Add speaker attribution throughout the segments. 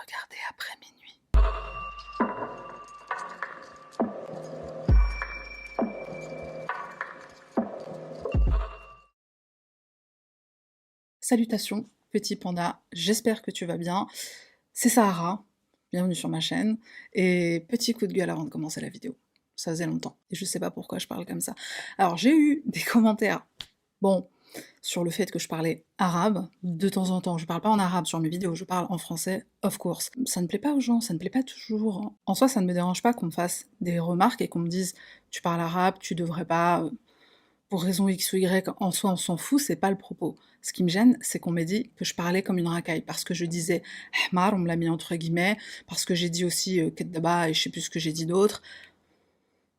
Speaker 1: regarder après minuit. Salutations, petit panda, j'espère que tu vas bien. C'est Sahara, bienvenue sur ma chaîne, et petit coup de gueule avant de commencer la vidéo. Ça faisait longtemps, et je sais pas pourquoi je parle comme ça. Alors j'ai eu des commentaires, bon, sur le fait que je parlais arabe, de temps en temps. Je parle pas en arabe sur mes vidéos, je parle en français, of course. Ça ne plaît pas aux gens, ça ne plaît pas toujours, hein. En soi, ça ne me dérange pas qu'on me fasse des remarques et qu'on me dise « tu parles arabe, tu devrais pas… » pour raison X ou Y, en soi on s'en fout, c'est pas le propos. Ce qui me gêne, c'est qu'on m'ait dit que je parlais comme une racaille, parce que je disais « Ahmar », on me l'a mis entre guillemets, parce que j'ai dit aussi « Keddaba » et je sais plus ce que j'ai dit d'autre.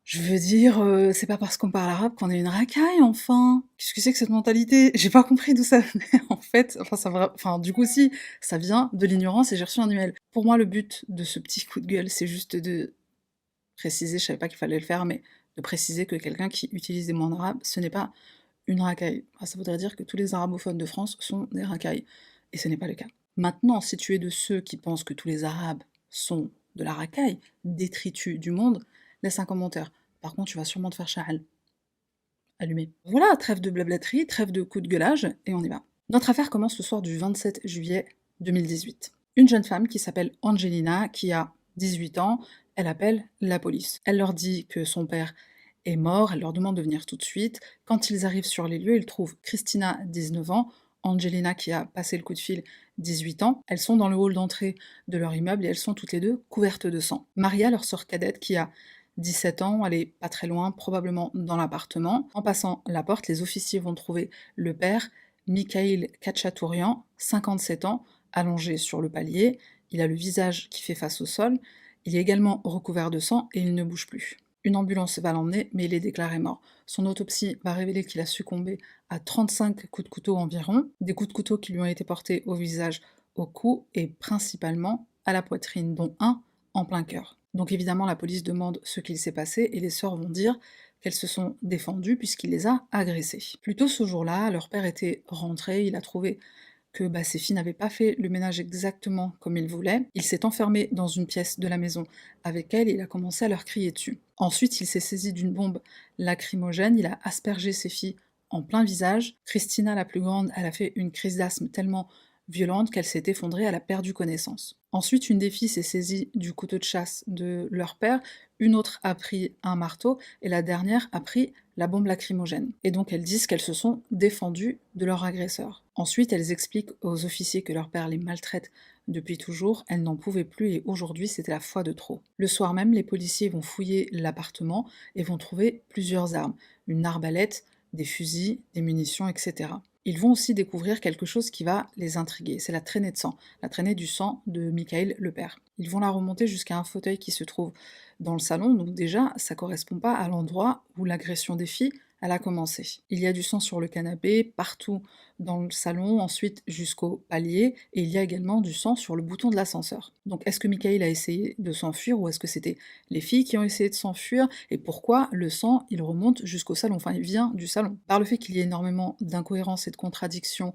Speaker 1: Je veux dire, c'est pas parce qu'on parle arabe qu'on est une racaille, enfin! Qu'est-ce que c'est que cette mentalité? J'ai pas compris d'où ça venait, en fait, enfin du coup si, ça vient de l'ignorance et j'ai reçu un email. Pour moi, le but de ce petit coup de gueule, c'est juste de préciser, je savais pas qu'il fallait le faire, mais de préciser que quelqu'un qui utilise des mots en arabe, ce n'est pas une racaille. Ah, ça voudrait dire que tous les arabophones de France sont des racailles, et ce n'est pas le cas. Maintenant, si tu es de ceux qui pensent que tous les arabes sont de la racaille, détritus du monde, laisse un commentaire. Par contre, tu vas sûrement te faire chahal. Allumé. Voilà, trêve de blablaterie, trêve de coup de gueulage, et on y va. Notre affaire commence le soir du 27 juillet 2018. Une jeune femme qui s'appelle Angelina, qui a 18 ans, elle appelle la police. Elle leur dit que son père est mort, elle leur demande de venir tout de suite. Quand ils arrivent sur les lieux, ils trouvent Christina, 19 ans, Angelina qui a passé le coup de fil, 18 ans. Elles sont dans le hall d'entrée de leur immeuble et elles sont toutes les deux couvertes de sang. Maria, leur sœur cadette, qui a 17 ans, elle est pas très loin, probablement dans l'appartement. En passant la porte, les officiers vont trouver le père, Mikhail Khatchatourian, 57 ans, allongé sur le palier. Il a le visage qui fait face au sol. Il est également recouvert de sang et il ne bouge plus. Une ambulance va l'emmener, mais il est déclaré mort. Son autopsie va révéler qu'il a succombé à 35 coups de couteau environ, des coups de couteau qui lui ont été portés au visage, au cou et principalement à la poitrine, dont un en plein cœur. Donc évidemment, la police demande ce qu'il s'est passé et les sœurs vont dire qu'elles se sont défendues puisqu'il les a agressées. Plus tôt ce jour-là, leur père était rentré, il a trouvé que ses filles n'avaient pas fait le ménage exactement comme il voulait. Il s'est enfermé dans une pièce de la maison avec elles et il a commencé à leur crier dessus. Ensuite, il s'est saisi d'une bombe lacrymogène, il a aspergé ses filles en plein visage. Christina, la plus grande, elle a fait une crise d'asthme tellement violente qu'elle s'est effondrée, elle a perdu connaissance. Ensuite, une des filles s'est saisie du couteau de chasse de leur père, une autre a pris un marteau, et la dernière a pris la bombe lacrymogène. Et donc elles disent qu'elles se sont défendues de leur agresseur. Ensuite, elles expliquent aux officiers que leur père les maltraite depuis toujours, elles n'en pouvaient plus et aujourd'hui c'était la fois de trop. Le soir même, les policiers vont fouiller l'appartement et vont trouver plusieurs armes, une arbalète, des fusils, des munitions, etc. Ils vont aussi découvrir quelque chose qui va les intriguer, c'est la traînée de sang, la traînée du sang de Michael, le père. Ils vont la remonter jusqu'à un fauteuil qui se trouve dans le salon, donc déjà, ça correspond pas à l'endroit où l'agression des filles, elle a commencé. Il y a du sang sur le canapé, partout dans le salon, ensuite jusqu'au palier, et il y a également du sang sur le bouton de l'ascenseur. Donc est-ce que Michael a essayé de s'enfuir, ou est-ce que c'était les filles qui ont essayé de s'enfuir, et pourquoi le sang, il remonte jusqu'au salon, enfin il vient du salon? Par le fait qu'il y ait énormément d'incohérences et de contradictions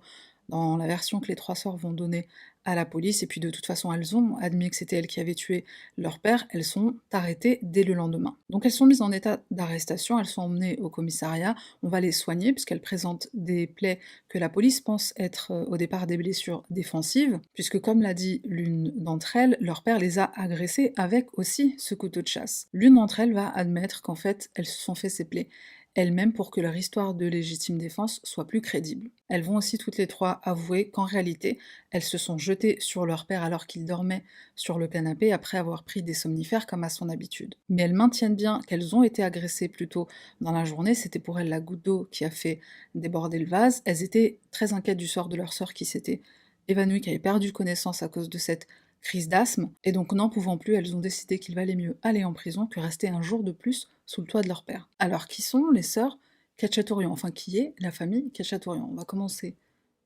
Speaker 1: dans la version que les trois sœurs vont donner à la police, et puis de toute façon elles ont admis que c'était elles qui avaient tué leur père, elles sont arrêtées dès le lendemain. Donc elles sont mises en état d'arrestation, elles sont emmenées au commissariat, on va les soigner puisqu'elles présentent des plaies que la police pense être au départ des blessures défensives, puisque comme l'a dit l'une d'entre elles, leur père les a agressées avec aussi ce couteau de chasse. L'une d'entre elles va admettre qu'en fait elles se sont fait ces plaies elles-mêmes pour que leur histoire de légitime défense soit plus crédible. Elles vont aussi toutes les trois avouer qu'en réalité, elles se sont jetées sur leur père alors qu'il dormait sur le canapé après avoir pris des somnifères comme à son habitude. Mais elles maintiennent bien qu'elles ont été agressées plus tôt dans la journée, c'était pour elles la goutte d'eau qui a fait déborder le vase. Elles étaient très inquiètes du sort de leur sœur qui s'était évanouie, qui avait perdu connaissance à cause de cette crise d'asthme, et donc n'en pouvant plus, elles ont décidé qu'il valait mieux aller en prison que rester un jour de plus sous le toit de leur père. Alors qui sont les sœurs Khatchatourian? Enfin, qui est la famille Khatchatourian? On va commencer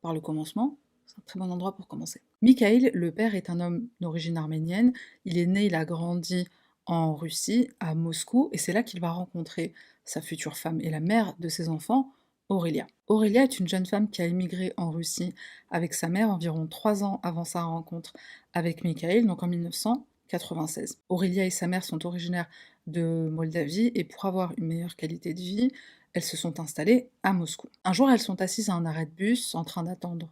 Speaker 1: par le commencement, c'est un très bon endroit pour commencer. Mikhail, le père, est un homme d'origine arménienne, il est né, il a grandi en Russie, à Moscou, et c'est là qu'il va rencontrer sa future femme et la mère de ses enfants, Aurélia. Aurélia est une jeune femme qui a émigré en Russie avec sa mère environ 3 ans avant sa rencontre avec Mikhail, donc en 1996. Aurélia et sa mère sont originaires de Moldavie et pour avoir une meilleure qualité de vie, elles se sont installées à Moscou. Un jour, elles sont assises à un arrêt de bus en train d'attendre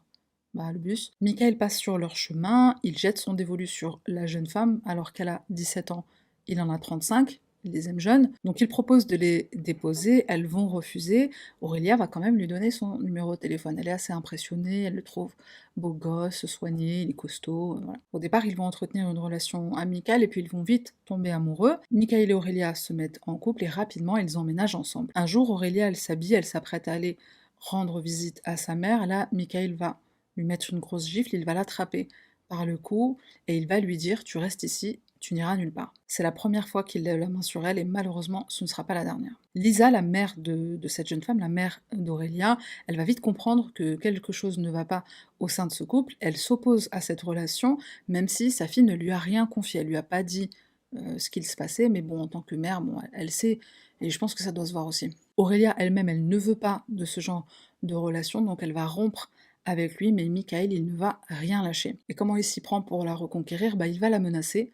Speaker 1: le bus. Mikhail passe sur leur chemin, il jette son dévolu sur la jeune femme alors qu'elle a 17 ans, il en a 35. Il les aime jeunes, donc il propose de les déposer, elles vont refuser. Aurélia va quand même lui donner son numéro de téléphone. Elle est assez impressionnée, elle le trouve beau gosse, soigné, il est costaud, voilà. Au départ, ils vont entretenir une relation amicale et puis ils vont vite tomber amoureux. Michael et Aurélia se mettent en couple et rapidement ils emménagent ensemble. Un jour, Aurélia, elle s'habille, elle s'apprête à aller rendre visite à sa mère. Là, Michael va lui mettre une grosse gifle, il va l'attraper par le cou et il va lui dire: tu restes ici, tu n'iras nulle part. C'est la première fois qu'il lève la main sur elle et malheureusement ce ne sera pas la dernière. Lisa, la mère de cette jeune femme, la mère d'Aurélia, elle va vite comprendre que quelque chose ne va pas au sein de ce couple, elle s'oppose à cette relation, même si sa fille ne lui a rien confié, elle lui a pas dit ce qu'il se passait, mais bon, en tant que mère, bon, elle sait, et je pense que ça doit se voir aussi. Aurélia elle-même, elle ne veut pas de ce genre de relation, donc elle va rompre avec lui, mais Michael, il ne va rien lâcher. Et comment il s'y prend pour la reconquérir? Il va la menacer,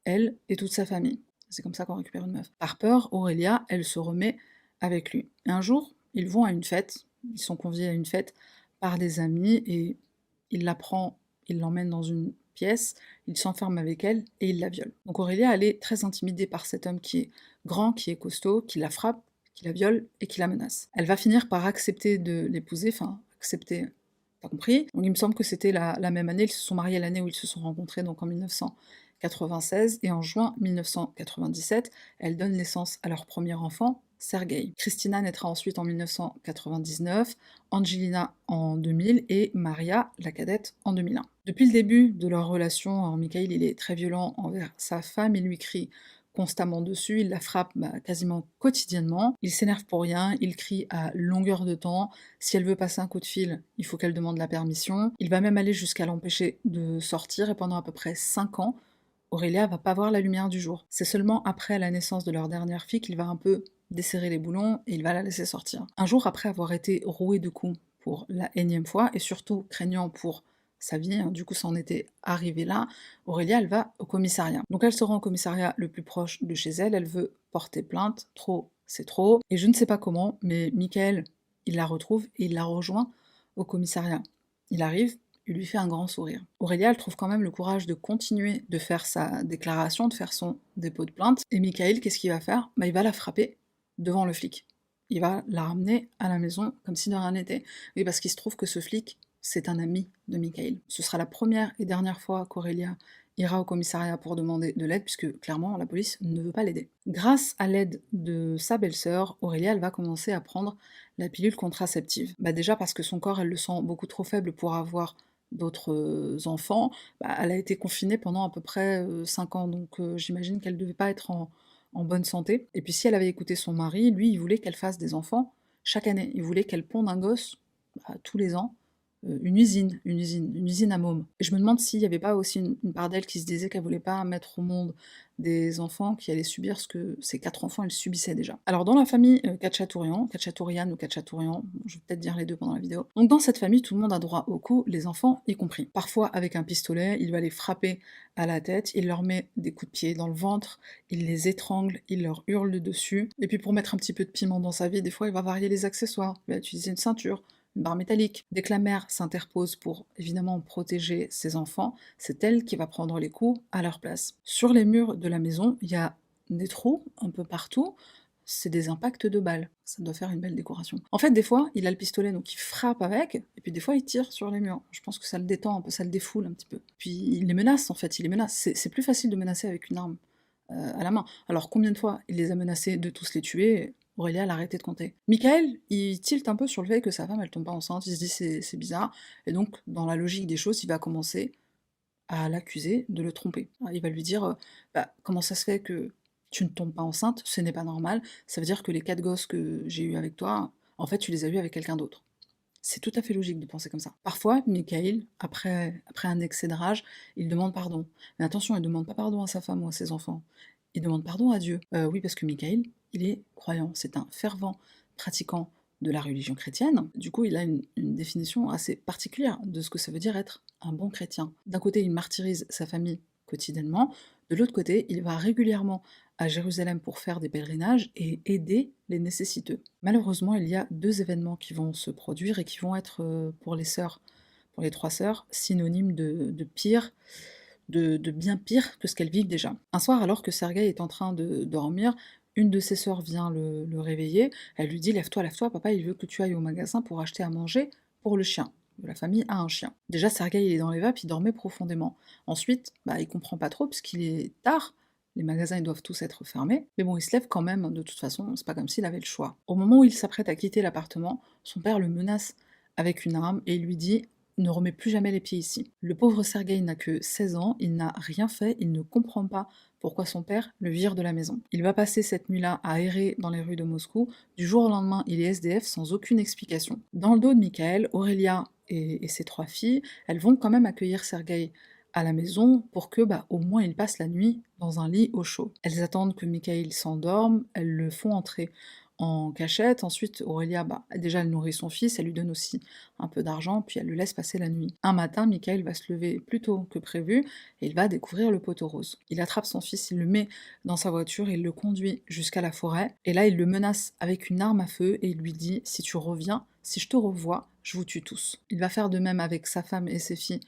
Speaker 1: elle et toute sa famille. C'est comme ça qu'on récupère une meuf. Par peur, Aurélia, elle se remet avec lui. Et un jour, ils vont à une fête, ils sont conviés à une fête par des amis, et il la prend, il l'emmène dans une pièce, il s'enferme avec elle, et il la viole. Donc Aurélia, elle est très intimidée par cet homme qui est grand, qui est costaud, qui la frappe, qui la viole, et qui la menace. Elle va finir par accepter de l'épouser, enfin, accepter... T'as compris? Donc il me semble que c'était la même année, ils se sont mariés l'année où ils se sont rencontrés, donc en 1996, et en juin 1997, elle donne naissance à leur premier enfant, Sergueï. Christina naîtra ensuite en 1999, Angelina en 2000 et Maria, la cadette, en 2001. Depuis le début de leur relation, Mikhail il est très violent envers sa femme, il lui crie constamment dessus, il la frappe quasiment quotidiennement, il s'énerve pour rien, il crie à longueur de temps, si elle veut passer un coup de fil, il faut qu'elle demande la permission, il va même aller jusqu'à l'empêcher de sortir, et pendant à peu près 5 ans, Aurélia va pas voir la lumière du jour. C'est seulement après la naissance de leur dernière fille qu'il va un peu desserrer les boulons et il va la laisser sortir. Un jour après avoir été rouée de coups pour la énième fois, et surtout craignant pour sa vie, du coup ça en était arrivé là, Aurélia elle va au commissariat. Donc elle se rend au commissariat le plus proche de chez elle, elle veut porter plainte, trop c'est trop, et je ne sais pas comment, mais Michael il la retrouve et il la rejoint au commissariat. Il arrive, il lui fait un grand sourire. Aurélia, elle trouve quand même le courage de continuer de faire sa déclaration, de faire son dépôt de plainte, et Michael, qu'est-ce qu'il va faire? Il va la frapper devant le flic. Il va la ramener à la maison comme si de rien n'était. Oui, parce qu'il se trouve que ce flic, c'est un ami de Michael. Ce sera la première et dernière fois qu'Aurélia ira au commissariat pour demander de l'aide, puisque clairement la police ne veut pas l'aider. Grâce à l'aide de sa belle-sœur, Aurélia elle va commencer à prendre la pilule contraceptive. Déjà parce que son corps elle le sent beaucoup trop faible pour avoir d'autres enfants, elle a été confinée pendant à peu près 5 ans, donc j'imagine qu'elle devait pas être en bonne santé. Et puis si elle avait écouté son mari, lui il voulait qu'elle fasse des enfants chaque année, il voulait qu'elle ponde un gosse tous les ans, une usine à mômes. Et je me demande s'il n'y avait pas aussi une part d'elle qui se disait qu'elle voulait pas mettre au monde des enfants qui allaient subir ce que ces 4 enfants, elles subissaient déjà. Alors dans la famille Khatchatourian ou Khatchatourian, je vais peut-être dire les deux pendant la vidéo, donc dans cette famille, tout le monde a droit au coup, les enfants y compris. Parfois avec un pistolet, il va les frapper à la tête, il leur met des coups de pied dans le ventre, il les étrangle, il leur hurle dessus, et puis pour mettre un petit peu de piment dans sa vie, des fois il va varier les accessoires, il va utiliser une ceinture, une barre métallique. Dès que la mère s'interpose pour évidemment protéger ses enfants, c'est elle qui va prendre les coups à leur place. Sur les murs de la maison, il y a des trous un peu partout, c'est des impacts de balles. Ça doit faire une belle décoration. En fait, des fois, il a le pistolet, donc il frappe avec, et puis des fois, il tire sur les murs. Je pense que ça le détend un peu, ça le défoule un petit peu. Puis il les menace, en fait, il les menace. C'est plus facile de menacer avec une arme à la main. Alors combien de fois il les a menacés de tous les tuer? Aurélia, elle a arrêté de compter. Michael, il tilte un peu sur le fait que sa femme, elle tombe pas enceinte, il se dit c'est bizarre, et donc, dans la logique des choses, il va commencer à l'accuser de le tromper. Il va lui dire comment ça se fait que tu ne tombes pas enceinte, ce n'est pas normal, ça veut dire que les 4 gosses que j'ai eus avec toi, en fait, tu les as eus avec quelqu'un d'autre. C'est tout à fait logique de penser comme ça. Parfois, Michael, après un excès de rage, il demande pardon. Mais attention, il demande pas pardon à sa femme ou à ses enfants. Il demande pardon à Dieu. Oui, parce que Michael, il est croyant, c'est un fervent pratiquant de la religion chrétienne. Du coup, il a une définition assez particulière de ce que ça veut dire être un bon chrétien. D'un côté, il martyrise sa famille quotidiennement, de l'autre côté, il va régulièrement à Jérusalem pour faire des pèlerinages et aider les nécessiteux. Malheureusement, il y a deux événements qui vont se produire et qui vont être pour les sœurs, pour les trois sœurs, synonymes de pire, de bien pire que ce qu'elles vivent déjà. Un soir, alors que Sergueï est en train de dormir, une de ses sœurs vient le réveiller, elle lui dit lève toi, papa il veut que tu ailles au magasin pour acheter à manger pour le chien. La famille a un chien. Déjà, Sergueï il est dans les vapes, il dormait profondément. Ensuite, il comprend pas trop, puisqu'il est tard, les magasins ils doivent tous être fermés, mais bon, il se lève quand même, de toute façon, c'est pas comme s'il avait le choix. Au moment où il s'apprête à quitter l'appartement, son père le menace avec une arme et il lui dit ne remets plus jamais les pieds ici. Le pauvre Sergueï n'a que 16 ans, il n'a rien fait, il ne comprend pas pourquoi son père le vire de la maison. Il va passer cette nuit-là à errer dans les rues de Moscou, du jour au lendemain il est SDF sans aucune explication. Dans le dos de Michael, Aurélia et ses trois filles, elles vont quand même accueillir Sergueï à la maison pour que au moins il passe la nuit dans un lit au chaud. Elles attendent que Michael s'endorme, elles le font entrer en cachette. Ensuite, Aurélia, déjà elle nourrit son fils, elle lui donne aussi un peu d'argent, puis elle le laisse passer la nuit. Un matin, Michael va se lever plus tôt que prévu et il va découvrir le poteau rose. Il attrape son fils, il le met dans sa voiture, il le conduit jusqu'à la forêt, et là il le menace avec une arme à feu et il lui dit si tu reviens, si je te revois, je vous tue tous. Il va faire de même avec sa femme et ses filles.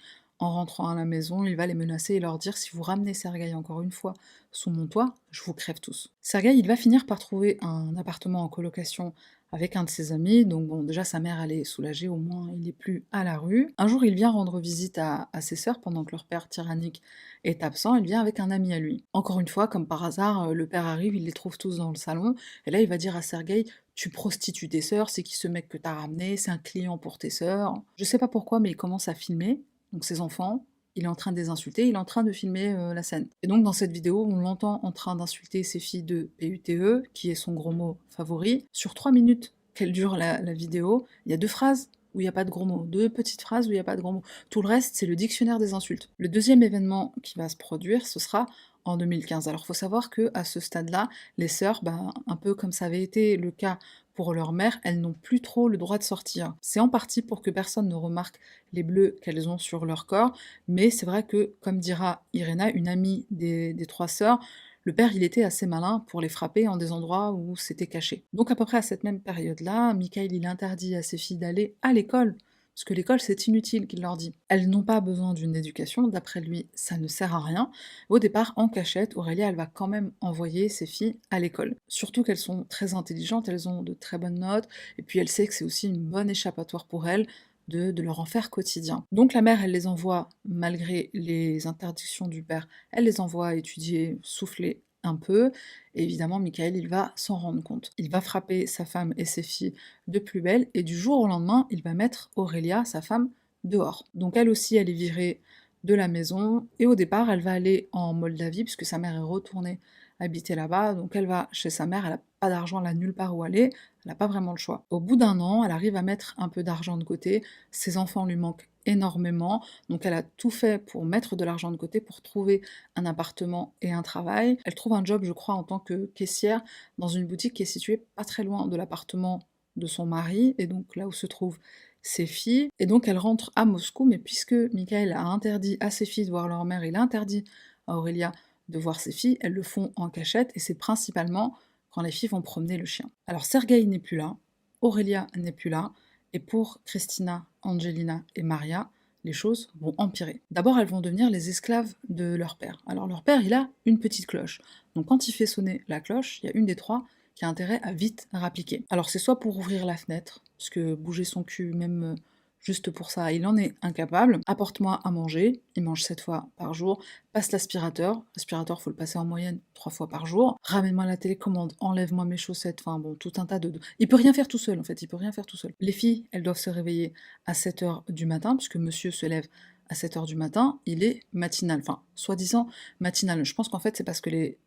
Speaker 1: En rentrant à la maison, il va les menacer et leur dire si vous ramenez Sergueï encore une fois sous mon toit, je vous crève tous. Sergueï, il va finir par trouver un appartement en colocation avec un de ses amis, donc bon, déjà sa mère elle est soulagée, au moins il est plus à la rue. Un jour, il vient rendre visite à ses sœurs pendant que leur père tyrannique est absent, il vient avec un ami à lui. Encore une fois, comme par hasard, le père arrive, il les trouve tous dans le salon, et là il va dire à Sergueï tu prostitues tes sœurs, c'est qui ce mec que t'as ramené, c'est un client pour tes sœurs. Je sais pas pourquoi, mais il commence à filmer, donc ses enfants, il est en train de les insulter, il est en train de filmer la scène. Et donc dans cette vidéo, on l'entend en train d'insulter ses filles de PUTE, qui est son gros mot favori. Sur 3 minutes qu'elle dure la vidéo, il y a 2 phrases où il n'y a pas de gros mots, 2 petites phrases où il n'y a pas de gros mots. Tout le reste, c'est le dictionnaire des insultes. Le deuxième événement qui va se produire, ce sera en 2015. Alors faut savoir que à ce stade-là, les sœurs, un peu comme ça avait été le cas pour leur mère, elles n'ont plus trop le droit de sortir. C'est en partie pour que personne ne remarque les bleus qu'elles ont sur leur corps, mais c'est vrai que, comme dira Irena, une amie des trois sœurs, le père il était assez malin pour les frapper en des endroits où c'était caché. Donc à peu près à cette même période-là, Michael il interdit à ses filles d'aller à l'école, parce que l'école c'est inutile, qu'il leur dit. Elles n'ont pas besoin d'une éducation, d'après lui ça ne sert à rien. Au départ, en cachette, Aurélia elle va quand même envoyer ses filles à l'école. Surtout qu'elles sont très intelligentes, elles ont de très bonnes notes, et puis elle sait que c'est aussi une bonne échappatoire pour elles, de leur enfer quotidien. Donc la mère, elle les envoie, malgré les interdictions du père, elle les envoie étudier, souffler un peu, et évidemment Michael, il va s'en rendre compte. Il va frapper sa femme et ses filles de plus belle, et du jour au lendemain, il va mettre Aurélia, sa femme, dehors. Donc elle aussi, elle est virée de la maison, et au départ, elle va aller en Moldavie, puisque sa mère est retournée habiter là-bas, donc elle va chez sa mère, elle n'a pas d'argent, elle a nulle part où aller, elle n'a pas vraiment le choix. Au bout d'un an, elle arrive à mettre un peu d'argent de côté, ses enfants lui manquent énormément, donc elle a tout fait pour mettre de l'argent de côté, pour trouver un appartement et un travail. Elle trouve un job, je crois, en tant que caissière dans une boutique qui est située pas très loin de l'appartement de son mari, et donc là où se trouvent ses filles, et donc elle rentre à Moscou, mais puisque Michael a interdit à ses filles de voir leur mère, il a interdit à Aurélia de voir ses filles, elles le font en cachette, et c'est principalement quand les filles vont promener le chien. Alors Sergueï n'est plus là, Aurélia n'est plus là, et pour Christina, Angelina et Maria, les choses vont empirer. D'abord, elles vont devenir les esclaves de leur père. Alors leur père, il a une petite cloche. Donc quand il fait sonner la cloche, il y a une des trois qui a intérêt à vite rappliquer. Alors c'est soit pour ouvrir la fenêtre, parce que bouger son cul, même juste pour ça, il en est incapable. Apporte-moi à manger, il mange 7 fois par jour. Passe l'aspirateur, l'aspirateur faut le passer en moyenne 3 fois par jour. Ramène-moi la télécommande, enlève-moi mes chaussettes, enfin bon, tout un tas de... Il peut rien faire tout seul en fait, il peut rien faire tout seul. Les filles, elles doivent se réveiller à 7h du matin, puisque monsieur se lève à 7h du matin, il est matinal, enfin, soi-disant matinal. Je pense qu'en fait c'est parce que les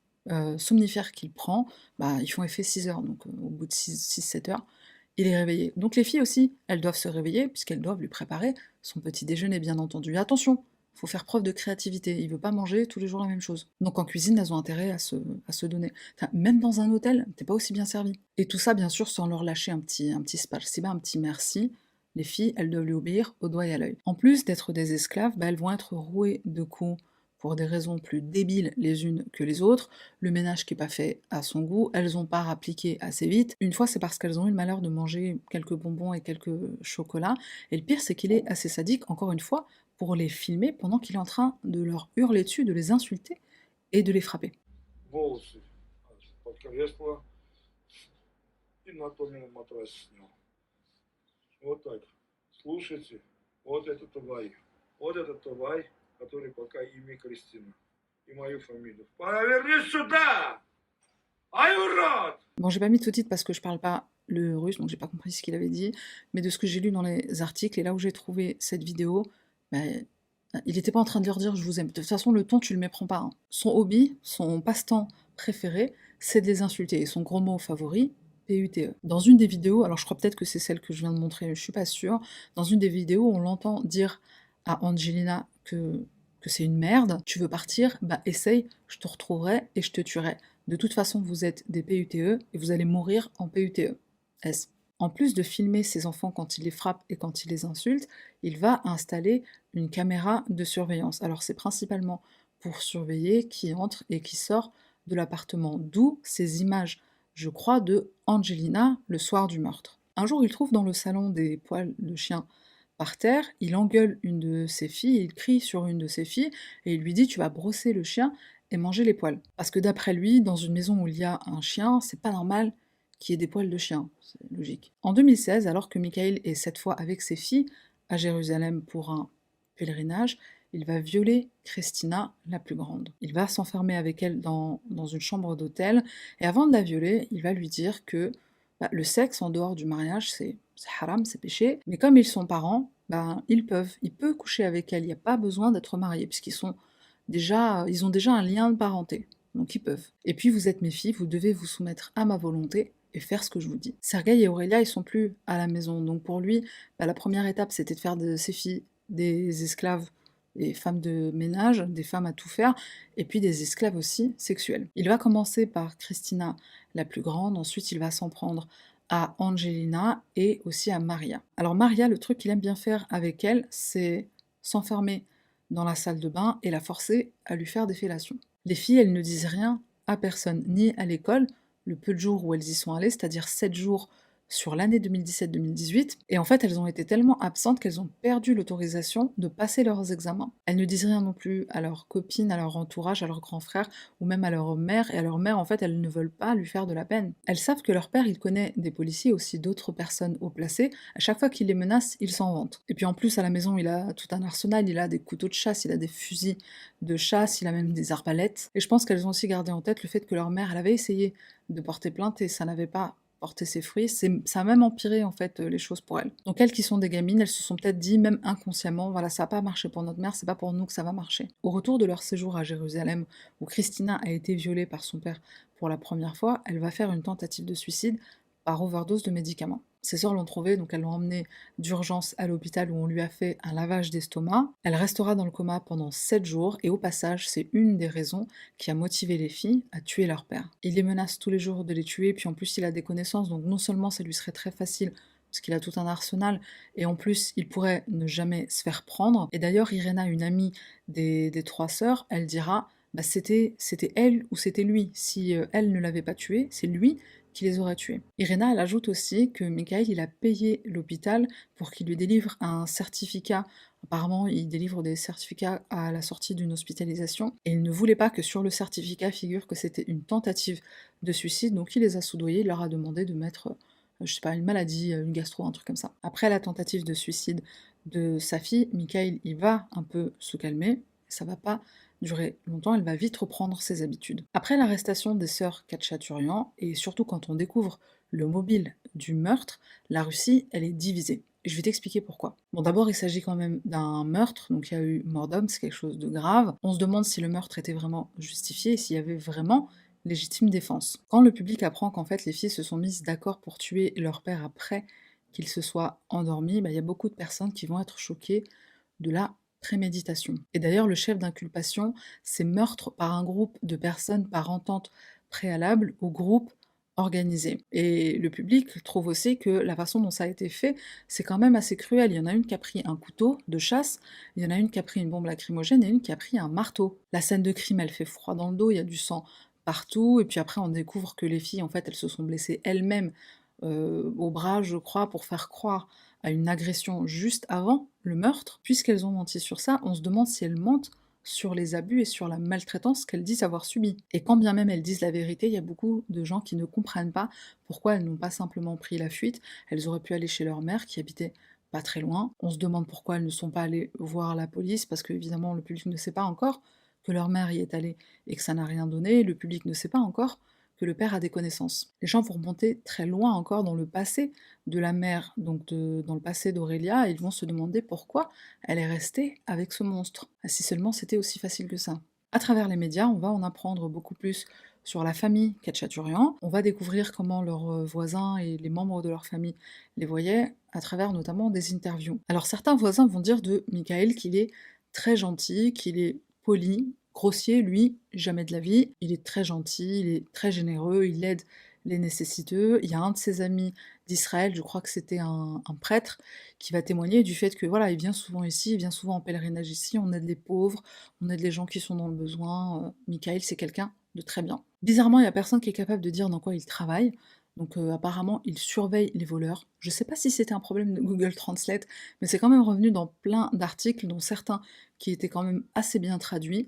Speaker 1: somnifères qu'il prend, ils font effet 6h, donc au bout de 6-7 heures, il est réveillé. Donc les filles aussi, elles doivent se réveiller, puisqu'elles doivent lui préparer son petit déjeuner, bien entendu. Attention, faut faire preuve de créativité, il veut pas manger tous les jours la même chose. Donc en cuisine, elles ont intérêt à se donner. Enfin, même dans un hôtel, tu pas aussi bien servi. Et tout ça, bien sûr, sans leur lâcher un petit spasiba, un petit merci. Les filles, elles doivent lui obéir au doigt et à l'œil. En plus d'être des esclaves, bah, elles vont être rouées de coups pour des raisons plus débiles les unes que les autres, le ménage qui n'est pas fait à son goût, elles ont pas appliqué assez vite. Une fois, c'est parce qu'elles ont eu le malheur de manger quelques bonbons et quelques chocolats. Et le pire, c'est qu'il est assez sadique, encore une fois, pour les filmer pendant qu'il est en train de leur hurler dessus, de les insulter et de les frapper.
Speaker 2: Волосы под кресло и на то матрас снял. Вот так. Слушайте, вот это Тувай. Вот это Тувай, который пока имя Кристина. И мою фамилию. Поверни сюда! Ай, урод!
Speaker 1: Bon, j'ai pas mis de sous-titres parce que je parle pas le russe, donc j'ai pas compris ce qu'il avait dit, mais de ce que j'ai lu dans les articles et là où j'ai trouvé cette vidéo, bah, il était pas en train de leur dire je vous aime. De toute façon, le ton, tu le méprends pas. Hein. Son hobby, son passe-temps préféré, c'est de les insulter. Et son gros mot favori, PUTE. Dans une des vidéos, alors je crois peut-être que c'est celle que je viens de montrer, je suis pas sûre, dans une des vidéos, on l'entend dire à Angelina que c'est une merde, tu veux partir, bah essaye, je te retrouverai et je te tuerai. De toute façon, vous êtes des PUTE et vous allez mourir en PUTE. S. En plus de filmer ses enfants quand il les frappe et quand il les insulte, il va installer une caméra de surveillance. Alors c'est principalement pour surveiller qui entre et qui sort de l'appartement, d'où ces images, je crois, de Angelina le soir du meurtre. Un jour, il trouve dans le salon des poils de chien par terre, il engueule une de ses filles, il crie sur une de ses filles, et il lui dit « tu vas brosser le chien et manger les poils ». Parce que d'après lui, dans une maison où il y a un chien, c'est pas normal qu'il y ait des poils de chien, c'est logique. En 2016, alors que Michael est cette fois avec ses filles à Jérusalem pour un pèlerinage, il va violer Christina, la plus grande. Il va s'enfermer avec elle dans une chambre d'hôtel, et avant de la violer, il va lui dire que bah, le sexe en dehors du mariage, c'est haram, c'est péché, mais comme ils sont parents, bah, il peut coucher avec elle, il n'y a pas besoin d'être marié, puisqu'ils sont déjà, ils ont déjà un lien de parenté, donc ils peuvent. Et puis vous êtes mes filles, vous devez vous soumettre à ma volonté, et faire ce que je vous dis. Sergueï et Aurélia, ils sont plus à la maison, donc pour lui, bah, la première étape, c'était de faire de ses filles des esclaves, des femmes de ménage, des femmes à tout faire, et puis des esclaves aussi sexuels. Il va commencer par Christina, la plus grande, ensuite il va s'en prendre à Angelina et aussi à Maria. Alors Maria, le truc qu'il aime bien faire avec elle, c'est s'enfermer dans la salle de bain et la forcer à lui faire des fellations. Les filles, elles ne disent rien à personne, ni à l'école, le peu de jours où elles y sont allées, c'est-à-dire 7 jours sur l'année 2017-2018, et en fait elles ont été tellement absentes qu'elles ont perdu l'autorisation de passer leurs examens. Elles ne disent rien non plus à leurs copines, à leur entourage, à leurs grands frères, ou même à leur mère, et à leur mère en fait elles ne veulent pas lui faire de la peine. Elles savent que leur père il connaît des policiers, aussi d'autres personnes haut placées, à chaque fois qu'il les menace, il s'en vante. Et puis en plus à la maison il a tout un arsenal, il a des couteaux de chasse, il a des fusils de chasse, il a même des arbalètes, et je pense qu'elles ont aussi gardé en tête le fait que leur mère elle avait essayé de porter plainte et ça n'avait pas porté ses fruits, ça a même empiré en fait les choses pour elles. Donc elles qui sont des gamines, elles se sont peut-être dit, même inconsciemment, voilà, ça n'a pas marché pour notre mère, c'est pas pour nous que ça va marcher. Au retour de leur séjour à Jérusalem, où Christina a été violée par son père pour la première fois, elle va faire une tentative de suicide par overdose de médicaments. Ses sœurs l'ont trouvée, donc elles l'ont emmenée d'urgence à l'hôpital où on lui a fait un lavage d'estomac. Elle restera dans le coma pendant 7 jours et au passage, c'est une des raisons qui a motivé les filles à tuer leur père. Il les menace tous les jours de les tuer, puis en plus il a des connaissances, donc non seulement ça lui serait très facile parce qu'il a tout un arsenal, et en plus il pourrait ne jamais se faire prendre. Et d'ailleurs Irena, une amie des 3 sœurs, elle dira bah c'était elle ou c'était lui. Si elle ne l'avait pas tué, c'est lui qui les aurait tués. Irena, elle ajoute aussi que Michael, il a payé l'hôpital pour qu'il lui délivre un certificat. Apparemment, il délivre des certificats à la sortie d'une hospitalisation, et il ne voulait pas que sur le certificat figure que c'était une tentative de suicide, donc il les a soudoyés, il leur a demandé de mettre, je sais pas, une maladie, une gastro, un truc comme ça. Après la tentative de suicide de sa fille, Michael, il va un peu se calmer, ça va pas durer longtemps, elle va vite reprendre ses habitudes. Après l'arrestation des sœurs Khatchaturian, et surtout quand on découvre le mobile du meurtre, la Russie, elle est divisée. Je vais t'expliquer pourquoi. Bon, d'abord, il s'agit quand même d'un meurtre, donc il y a eu mort d'homme, c'est quelque chose de grave. On se demande si le meurtre était vraiment justifié et s'il y avait vraiment légitime défense. Quand le public apprend qu'en fait les filles se sont mises d'accord pour tuer leur père après qu'il se soit endormi, bah, il y a beaucoup de personnes qui vont être choquées de la préméditation. Et d'ailleurs, le chef d'inculpation, c'est meurtre par un groupe de personnes par entente préalable au groupe organisé. Et le public trouve aussi que la façon dont ça a été fait, c'est quand même assez cruel. Il y en a une qui a pris un couteau de chasse, il y en a une qui a pris une bombe lacrymogène et une qui a pris un marteau. La scène de crime, elle fait froid dans le dos, il y a du sang partout, et puis après on découvre que les filles, en fait, elles se sont blessées elles-mêmes au bras, je crois, pour faire croire à une agression juste avant le meurtre. Puisqu'elles ont menti sur ça, on se demande si elles mentent sur les abus et sur la maltraitance qu'elles disent avoir subie. Et quand bien même elles disent la vérité, il y a beaucoup de gens qui ne comprennent pas pourquoi elles n'ont pas simplement pris la fuite. Elles auraient pu aller chez leur mère qui habitait pas très loin. On se demande pourquoi elles ne sont pas allées voir la police, parce que évidemment le public ne sait pas encore que leur mère y est allée et que ça n'a rien donné. Le public ne sait pas encore que le père a des connaissances. Les gens vont remonter très loin encore dans le passé de la mère, donc dans le passé d'Aurélia, et ils vont se demander pourquoi elle est restée avec ce monstre. Ah, si seulement c'était aussi facile que ça. À travers les médias, on va en apprendre beaucoup plus sur la famille Katchaturian. On va découvrir comment leurs voisins et les membres de leur famille les voyaient, à travers notamment des interviews. Alors certains voisins vont dire de Michael qu'il est très gentil, qu'il est poli, grossier, lui, jamais de la vie. Il est très gentil, il est très généreux, il aide les nécessiteux. Il y a un de ses amis d'Israël, je crois que c'était un prêtre, qui va témoigner du fait que voilà, il vient souvent ici, il vient souvent en pèlerinage ici, on aide les pauvres, on aide les gens qui sont dans le besoin. Michael, c'est quelqu'un de très bien. Bizarrement, il y a personne qui est capable de dire dans quoi il travaille. Donc apparemment, il surveille les voleurs. Je sais pas si c'était un problème de Google Translate, mais c'est quand même revenu dans plein d'articles, dont certains qui étaient quand même assez bien traduits.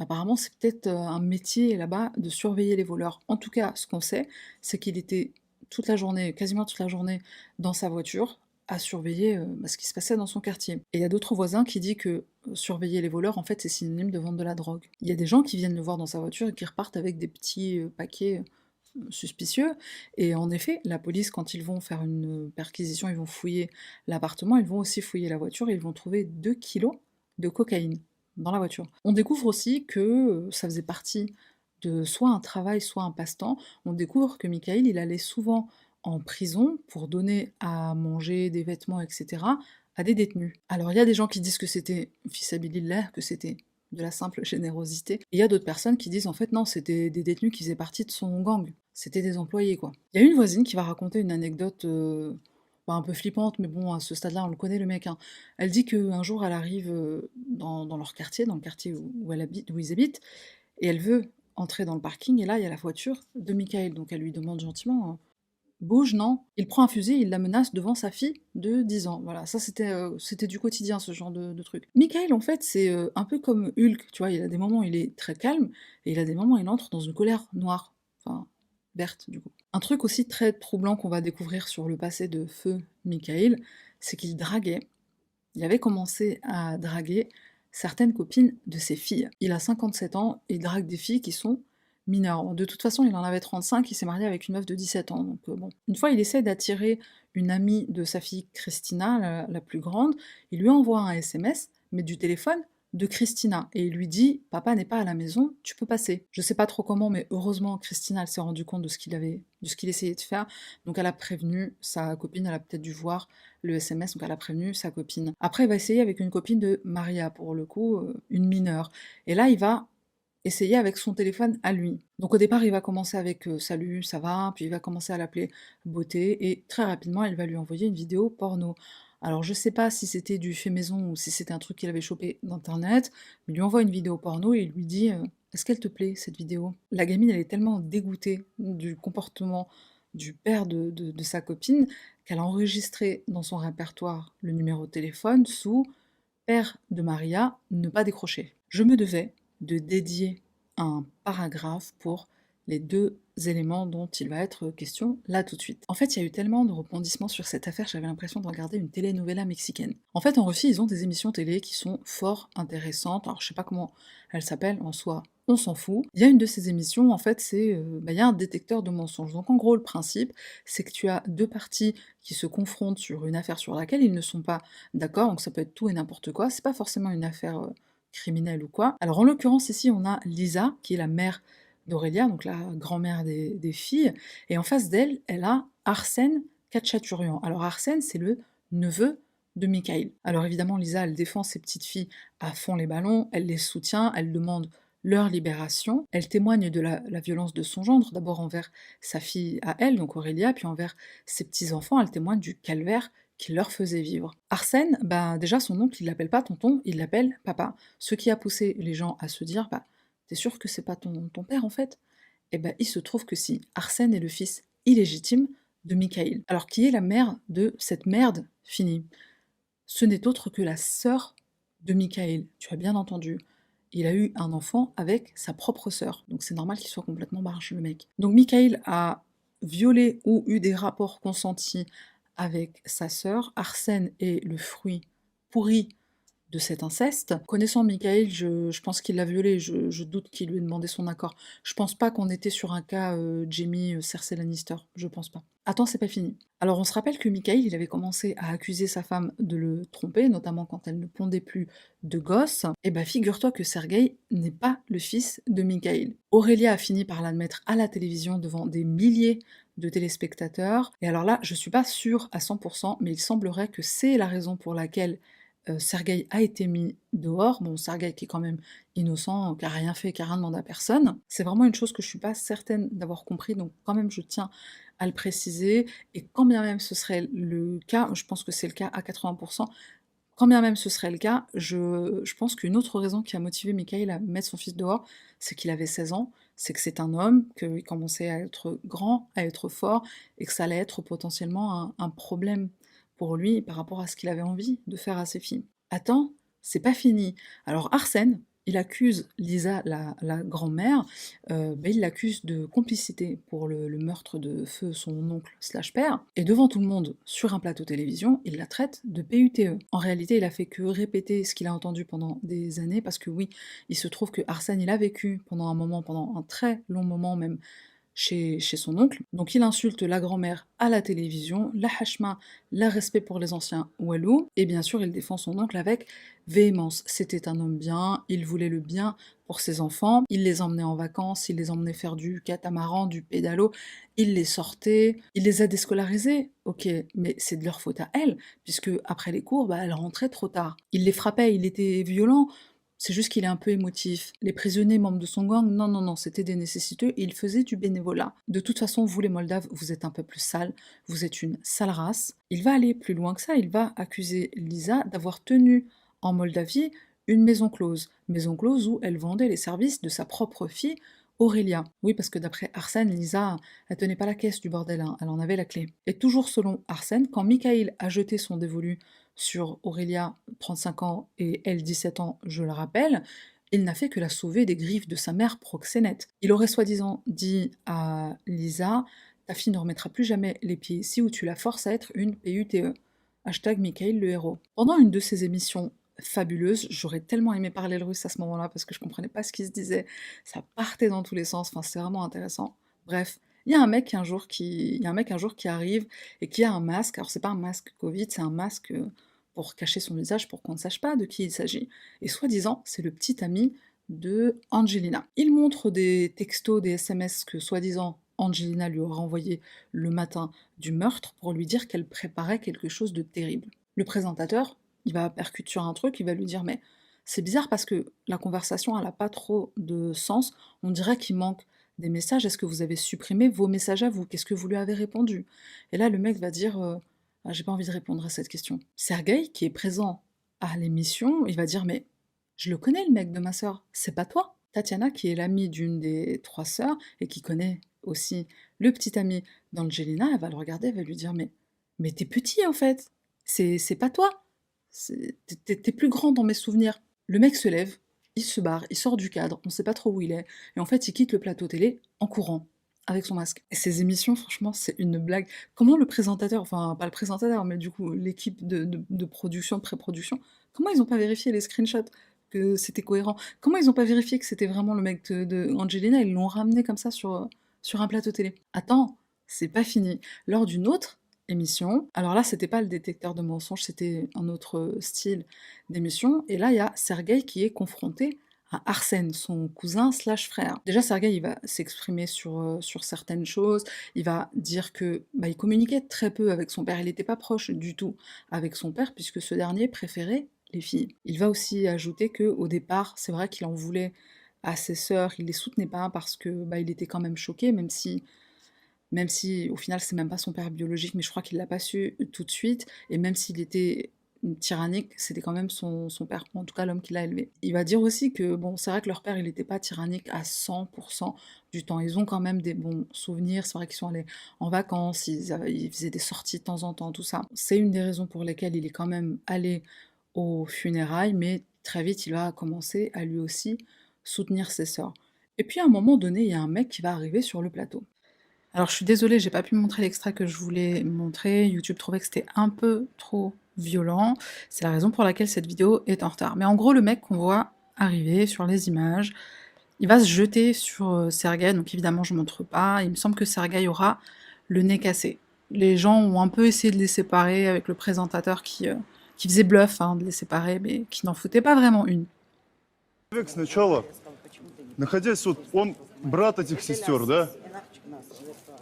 Speaker 1: Apparemment, c'est peut-être un métier là-bas de surveiller les voleurs. En tout cas, ce qu'on sait, c'est qu'il était toute la journée, quasiment toute la journée, dans sa voiture, à surveiller ce qui se passait dans son quartier. Et il y a d'autres voisins qui disent que surveiller les voleurs, en fait, c'est synonyme de vendre de la drogue. Il y a des gens qui viennent le voir dans sa voiture et qui repartent avec des petits paquets suspicieux. Et en effet, la police, quand ils vont faire une perquisition, ils vont fouiller l'appartement, ils vont aussi fouiller la voiture et ils vont trouver 2 kilos de cocaïne dans la voiture. On découvre aussi que ça faisait partie de soit un travail, soit un passe-temps. On découvre que Michael, il allait souvent en prison pour donner à manger, des vêtements, etc. à des détenus. Alors il y a des gens qui disent que c'était fissabilillah, que c'était de la simple générosité. Et il y a d'autres personnes qui disent en fait non, c'était des détenus qui faisaient partie de son gang. C'était des employés quoi. Il y a une voisine qui va raconter une anecdote pas un peu flippante, mais bon, à ce stade-là, on le connaît le mec, hein. Elle dit qu'un jour, elle arrive dans leur quartier, dans le quartier où elle habite, où ils habitent, et elle veut entrer dans le parking, et là, il y a la voiture de Michael. Donc elle lui demande gentiment bouge, non? Il prend un fusil, il la menace devant sa fille de 10 ans. Voilà, ça c'était du quotidien, ce genre de truc. Michael, en fait, c'est un peu comme Hulk, tu vois, il a des moments où il est très calme, et il a des moments où il entre dans une colère noire. Enfin, verte, du coup. Un truc aussi très troublant qu'on va découvrir sur le passé de Feu Michael, c'est qu'il draguait, il avait commencé à draguer certaines copines de ses filles. Il a 57 ans et il drague des filles qui sont mineures. De toute façon, il en avait 35, il s'est marié avec une meuf de 17 ans, donc bon. Une fois, il essaie d'attirer une amie de sa fille Christina, la plus grande, il lui envoie un SMS, mais du téléphone de Christina, et il lui dit « Papa n'est pas à la maison, tu peux passer ». Je sais pas trop comment, mais heureusement, Christina, elle s'est rendue compte de ce qu'il essayait de faire, donc elle a prévenu sa copine, elle a peut-être dû voir le SMS, donc elle a prévenu sa copine. Après, il va essayer avec une copine de Maria, pour le coup, une mineure. Et là, il va essayer avec son téléphone à lui. Donc au départ, il va commencer avec Salut, ça va, puis il va commencer à l'appeler Beauté, et très rapidement, elle va lui envoyer une vidéo porno. Alors je sais pas si c'était du fait maison ou si c'était un truc qu'il avait chopé d'internet, mais il lui envoie une vidéo porno et il lui dit Est-ce qu'elle te plaît cette vidéo? La gamine, elle est tellement dégoûtée du comportement du père de sa copine qu'elle a enregistré dans son répertoire le numéro de téléphone sous Père de Maria, ne pas décrocher. Je me devais de dédier un paragraphe pour les 2 éléments dont il va être question là tout de suite. En fait, il y a eu tellement de rebondissements sur cette affaire, j'avais l'impression de regarder une telenovela mexicaine. En fait, en Russie, ils ont des émissions télé qui sont fort intéressantes. Alors, je sais pas comment elles s'appellent en soi, on s'en fout. Il y a une de ces émissions, en fait, c'est il y a un détecteur de mensonges. Donc en gros, le principe, c'est que tu as 2 parties qui se confrontent sur une affaire sur laquelle ils ne sont pas d'accord, donc ça peut être tout et n'importe quoi. C'est pas forcément une affaire criminelle ou quoi. Alors en l'occurrence ici, on a Lisa, qui est la mère d'Aurélia, donc la grand-mère des filles, et en face d'elle, elle a Arsène Katchaturian. Alors Arsène, c'est le neveu de Mikhail. Alors évidemment, Lisa, elle défend ses petites filles à fond les ballons, elle les soutient, elle demande leur libération, elle témoigne de la violence de son gendre, d'abord envers sa fille à elle, donc Aurélia, puis envers ses petits-enfants, elle témoigne du calvaire qu'il leur faisait vivre. Arsène, bah déjà son oncle, il l'appelle pas tonton, il l'appelle papa. Ce qui a poussé les gens à se dire, bah t'es sûr que c'est pas ton père en fait? Eh ben il se trouve que si, Arsène est le fils illégitime de Mikhail. Alors qui est la mère de cette merde finie? Ce n'est autre que la sœur de Mikhail, tu as bien entendu. Il a eu un enfant avec sa propre sœur, donc c'est normal qu'il soit complètement barge le mec. Donc Mikhail a violé ou eu des rapports consentis avec sa sœur. Arsène est le fruit pourri de cet inceste. Connaissant Michael, je pense qu'il l'a violée, je doute qu'il lui ait demandé son accord. Je pense pas qu'on était sur un cas Jamie Cersei Lannister, je pense pas. Attends, c'est pas fini. Alors on se rappelle que Michael, il avait commencé à accuser sa femme de le tromper, notamment quand elle ne pondait plus de gosses. Et bah figure-toi que Sergei n'est pas le fils de Michael. Aurélia a fini par l'admettre à la télévision devant des milliers de téléspectateurs. Et alors là, je suis pas sûre à 100%, mais il semblerait que c'est la raison pour laquelle Sergueï a été mis dehors. Bon, Sergueï qui est quand même innocent, qui a rien fait, qui a rien demandé à personne. C'est vraiment une chose que je suis pas certaine d'avoir compris, donc quand même je tiens à le préciser. Et quand bien même ce serait le cas, je pense que c'est le cas à 80%, quand bien même ce serait le cas, je pense qu'une autre raison qui a motivé Michael à mettre son fils dehors, c'est qu'il avait 16 ans, c'est que c'est un homme, qu'il commençait à être grand, à être fort, et que ça allait être potentiellement un problème pour lui par rapport à ce qu'il avait envie de faire à ses filles. Attends, c'est pas fini. Alors Arsène, il accuse Lisa, la grand-mère, il l'accuse de complicité pour le meurtre de feu son oncle slash père, et devant tout le monde, sur un plateau télévision, il la traite de PUTE. En réalité, il a fait que répéter ce qu'il a entendu pendant des années, parce que oui, il se trouve que Arsène, il a vécu pendant un moment, pendant un très long moment même, chez son oncle. Donc il insulte la grand-mère à la télévision, la hashma, la respect pour les anciens walou, et bien sûr il défend son oncle avec véhémence. C'était un homme bien, il voulait le bien pour ses enfants, il les emmenait en vacances, il les emmenait faire du catamaran, du pédalo, il les sortait, il les a déscolarisés, ok, mais c'est de leur faute à elle, puisque après les cours, bah, elle rentrait trop tard. Il les frappait, il était violent, c'est juste qu'il est un peu émotif. Les prisonniers membres de son gang, non, non, non, c'était des nécessiteux et il faisait du bénévolat. De toute façon, vous les Moldaves, vous êtes un peu plus sales, vous êtes une sale race. Il va aller plus loin que ça, il va accuser Lisa d'avoir tenu en Moldavie une maison close où elle vendait les services de sa propre fille, Aurélia. Oui, parce que d'après Arsène, Lisa, elle tenait pas la caisse du bordel, hein, elle en avait la clé. Et toujours selon Arsène, quand Michael a jeté son dévolu sur Aurélia, 35 ans, et elle, 17 ans, je le rappelle, il n'a fait que la sauver des griffes de sa mère proxénète. Il aurait soi-disant dit à Lisa, ta fille ne remettra plus jamais les pieds ici ou tu la forces à être une PUTE. Hashtag Michael le héros. Pendant une de ses émissions fabuleuses, j'aurais tellement aimé parler le russe à ce moment-là parce que je comprenais pas ce qui se disait, ça partait dans tous les sens, enfin c'est vraiment intéressant. Bref, il y a un mec un jour qui arrive et qui a un masque. Alors c'est pas un masque Covid, c'est un masque pour cacher son visage pour qu'on ne sache pas de qui il s'agit. Et soi-disant, c'est le petit ami de Angelina. Il montre des textos, des SMS que soi-disant Angelina lui aura envoyé le matin du meurtre pour lui dire qu'elle préparait quelque chose de terrible. Le présentateur, il va percuter sur un truc, il va lui dire mais c'est bizarre parce que la conversation elle a pas trop de sens, on dirait qu'il manque des messages, est-ce que vous avez supprimé vos messages à vous? Qu'est-ce que vous lui avez répondu? Et là le mec va dire ah, j'ai pas envie de répondre à cette question. Sergueï, qui est présent à l'émission, il va dire mais je le connais le mec de ma sœur, c'est pas toi? Tatiana, qui est l'amie d'une des trois sœurs et qui connaît aussi le petit ami d'Angelina, elle va le regarder, elle va lui dire mais t'es petit en fait, c'est pas toi, t'es plus grand dans mes souvenirs. Le mec se lève, il se barre, il sort du cadre, on sait pas trop où il est, et en fait il quitte le plateau télé en courant, avec son masque. Et ces émissions, franchement, c'est une blague. Comment le présentateur, enfin pas le présentateur, mais du coup l'équipe de production, de pré-production, comment ils ont pas vérifié les screenshots que c'était cohérent? Comment ils ont pas vérifié que c'était vraiment le mec de Angelina? Ils l'ont ramené comme ça sur un plateau télé. Attends, c'est pas fini. Lors d'une autre émission, alors là c'était pas le détecteur de mensonges, c'était un autre style d'émission, et là il y a Sergueï qui est confronté à Arsène, son cousin slash frère. Déjà, Sergueï, il va s'exprimer sur certaines choses, il va dire que, bah, il communiquait très peu avec son père, il n'était pas proche du tout avec son père, puisque ce dernier préférait les filles. Il va aussi ajouter que au départ, c'est vrai qu'il en voulait à ses sœurs, il les soutenait pas parce que, bah, il était quand même choqué, même si au final c'est même pas son père biologique, mais je crois qu'il l'a pas su tout de suite, et même s'il était tyrannique, c'était quand même son père, en tout cas l'homme qui l'a élevé. Il va dire aussi que, bon, c'est vrai que leur père, il était pas tyrannique à 100% du temps. Ils ont quand même des bons souvenirs, c'est vrai qu'ils sont allés en vacances, ils faisaient des sorties de temps en temps, tout ça. C'est une des raisons pour lesquelles il est quand même allé aux funérailles, mais très vite, il va commencer à lui aussi soutenir ses sœurs. Et puis à un moment donné, il y a un mec qui va arriver sur le plateau. Alors je suis désolée, j'ai pas pu montrer l'extrait que je voulais montrer, YouTube trouvait que c'était un peu trop violent, c'est la raison pour laquelle cette vidéo est en retard. Mais en gros, le mec qu'on voit arriver sur les images, il va se jeter sur Sergueï, donc évidemment je montre pas, il me semble que Sergueï aura le nez cassé. Les gens ont un peu essayé de les séparer avec le présentateur qui faisait bluff hein, de les séparer, mais qui n'en foutait pas vraiment une.
Speaker 3: Человек сначала, находясь вот, он брат этих сестер, да?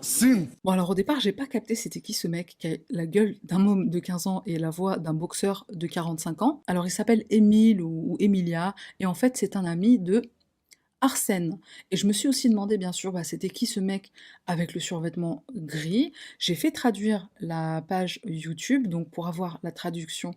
Speaker 3: Сын.
Speaker 1: Bon alors au départ, j'ai pas capté c'était qui ce mec qui a la gueule d'un môme de 15 ans et la voix d'un boxeur de 45 ans. Alors il s'appelle Émile ou Emilia, et en fait c'est un ami de Arsène. Et je me suis aussi demandé, bien sûr, bah, c'était qui ce mec avec le survêtement gris. J'ai fait traduire la page YouTube, donc pour avoir la traduction